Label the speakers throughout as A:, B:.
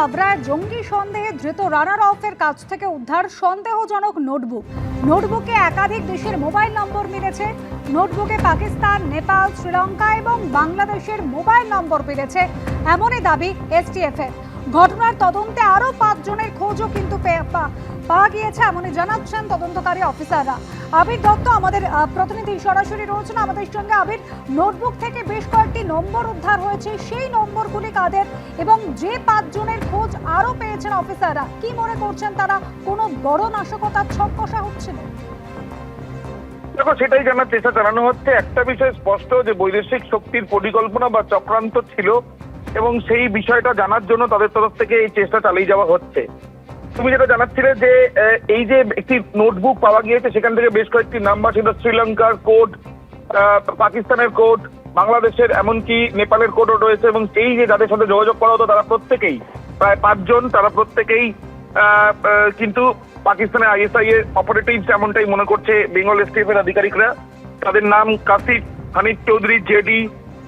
A: হাবড়ায় জঙ্গি সন্দেহে ধৃত রানার অফের কাছ থেকে উদ্ধার সন্দেহজনক নোটবুক। নোটবুকে একাধিক দেশের মোবাইল নম্বর মিলেছে। নোটবুকে পাকিস্তান, নেপাল, শ্রীলঙ্কা এবং বাংলাদেশের মোবাইল নম্বর মিলেছে, এমনই দাবি এসটিএফ এর। ঘটনার তদন্তে আরো 5 জনের খোঁজও কিন্তু পাওয়া গিয়েছে, এমনই জানাচ্ছেন তদন্তকারী অফিসাররা। আবির দত্ত আমাদের প্রতিনিধি সরাসরি রয়েছেন আমাদের সঙ্গে। আবির, নোটবুক থেকে বেশ কয়েকটি নম্বর উদ্ধার হয়েছে, সেই নম্বরগুলি কাদের এবং যে 5 জনের খোঁজ আরো পেয়েছেন অফিসাররা, কি মনে করছেন তারা কোনো বড় নাশকতার ছক কষা হচ্ছিল?
B: দেখো, সেটাই জানার চেষ্টা চালানো হচ্ছে। একটা বিষয় স্পষ্ট যে বৈদেশিক শক্তির পরিকল্পনা বা চক্রান্ত ছিল এবং সেই বিষয়টা জানার জন্য তাদের তরফ থেকে এই চেষ্টা চালিয়ে যাওয়া হচ্ছে। তুমি যেটা জানাচ্ছিলে যে এই যে একটি নোটবুক পাওয়া গিয়েছে, সেখান থেকে বেশ কয়েকটি নাম্বার, সেটা শ্রীলঙ্কার কোড, পাকিস্তানের কোড, বাংলাদেশের এমনকি নেপালের কোডও রয়েছে। এবং এই যে যাদের সাথে যোগাযোগ করা হতো তারা প্রত্যেকেই, প্রায় 5 জন, তারা প্রত্যেকেই কিন্তু পাকিস্তানের আইএসআই এর অপারেটিভস, এমনটাই মনে করছে বেঙ্গল এসটিএফ এর আধিকারিকরা। তাদের নাম কাসিফ, হানিফ চৌধুরী, জেডি,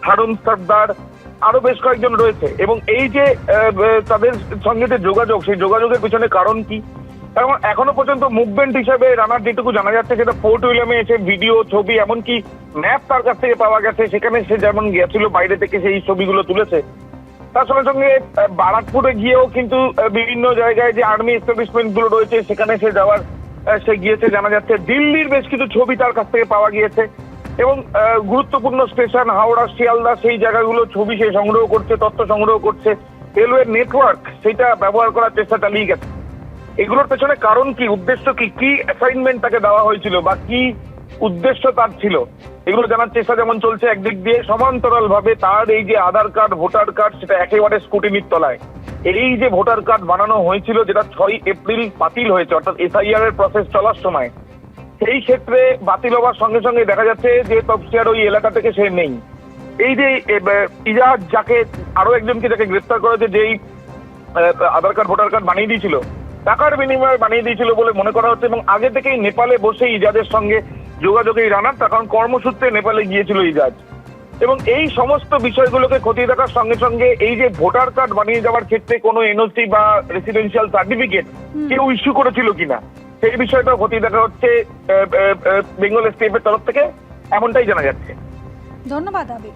B: হারুন সর্দার, আরো বেশ কয়েকজন রয়েছে। এবং এই যে তাদের সঙ্গে যে যোগাযোগ, সেই যোগাযোগের পিছনে কারণ কি? কারণ এখনো পর্যন্ত মুভমেন্ট হিসাবে রানার যেটুকু জানা যাচ্ছে সেটা ফোর্ট উইলিয়ামে এসে ভিডিও, ছবি, এমনকি ম্যাপ তার কাছ থেকে পাওয়া গেছে। সেখানে সে যেমন গিয়েছিল বাইরে থেকে সেই ছবিগুলো তুলেছে। তার সঙ্গে সঙ্গে বারাকপুরে গিয়েও কিন্তু বিভিন্ন জায়গায় যে আর্মি এস্টাবলিশমেন্ট গুলো রয়েছে সেখানে সে গিয়েছে জানা যাচ্ছে। দিল্লির বেশ কিছু ছবি তার কাছ থেকে পাওয়া গিয়েছে এবং গুরুত্বপূর্ণ স্টেশন হাওড়া, শিয়ালদা, সেই জায়গাগুলো ছবি সে সংগ্রহ করছে, তথ্য সংগ্রহ করছে। রেলওয়ে নেটওয়ার্ক সেটা ব্যবহার করার চেষ্টা চালিয়ে গেছে। এগুলোর পেছনে কারণ কি, উদ্দেশ্য কি, কি অ্যাসাইনমেন্ট তাকে দেওয়া হয়েছিল বা কি উদ্দেশ্য তার ছিল, এগুলো জানার চেষ্টা যেমন চলছে। একদিক দিয়ে সমান্তরাল ভাবে তার এই যে আধার কার্ড, ভোটার কার্ড, সেটা একেবারে স্ক্রুটিনির তলায়। এই যে ভোটার কার্ড বানানো হয়েছিল, যেটা 6 এপ্রিল বাতিল হয়েছে, অর্থাৎ এসআইআর এর প্রসেস চলার সময়, সেই ক্ষেত্রে বাতিল হওয়ার সঙ্গে সঙ্গে দেখা যাচ্ছে যে তফসিয়ার ওই এলাকা থেকে সে নেই। এই যে ইজাজ, যাকে আরো একজনকে যাকে গ্রেফতার করেছে, যেই আধার কার্ড, ভোটার কার্ড বানিয়ে দিয়েছিল, টাকার বিনিময়ে বানিয়ে দিয়েছিল বলে মনে করা হচ্ছে। এবং আগে থেকেই নেপালে বসে ইজাজের সঙ্গে যোগাযোগে রানার, তার কারণ কর্মসূত্রে নেপালে গিয়েছিল ইজাজ। এবং এই সমস্ত বিষয়গুলোকে খতিয়ে দেখার সঙ্গে সঙ্গে এই যে ভোটার কার্ড বানিয়ে যাওয়ার ক্ষেত্রে কোনো এনওসি বা রেসিডেন্সিয়াল সার্টিফিকেট কেউ ইস্যু করেছিল কিনা, সেই বিষয়টা খতিয়ে দেখা হচ্ছে বেঙ্গল এসটিএফ এর তরফ থেকে, এমনটাই জানা যাচ্ছে।
A: ধন্যবাদ আবির।